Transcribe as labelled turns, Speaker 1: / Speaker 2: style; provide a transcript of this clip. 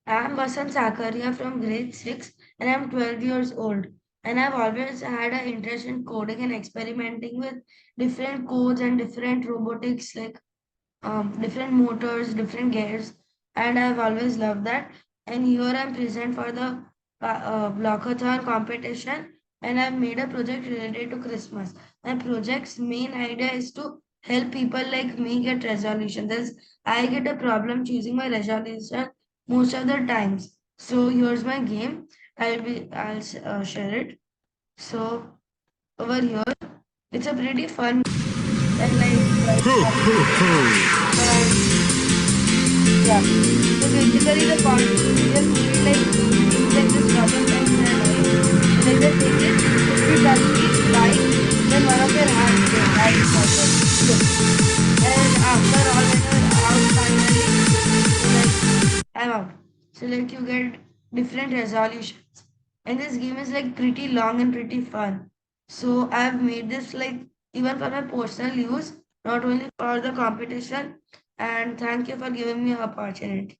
Speaker 1: I'm Vasant Sakariya from grade 6 and I'm 12 years old. And I've always had an interest in coding and experimenting with different codes and different robotics, like different motors, different gears. And I've always loved that. And here I'm present for the blockathon competition and I've made a project related to Christmas. My project's main idea is to help people like me get resolution. There's I get a problem choosing my resolution most of the times. So here's my game. I'll share it. So over here, it's a pretty fun and and yeah. So basically the concept we just need like things like this problem times in our life. So like the thing is, if you touch the light, then one of your hands goes right forward. Look. And after all when you're out finally, so like I'm out. So like you get different resolutions. And this game is like pretty long and pretty fun. So I've made this like even for my personal use, not only for the competition. And thank you for giving me an opportunity.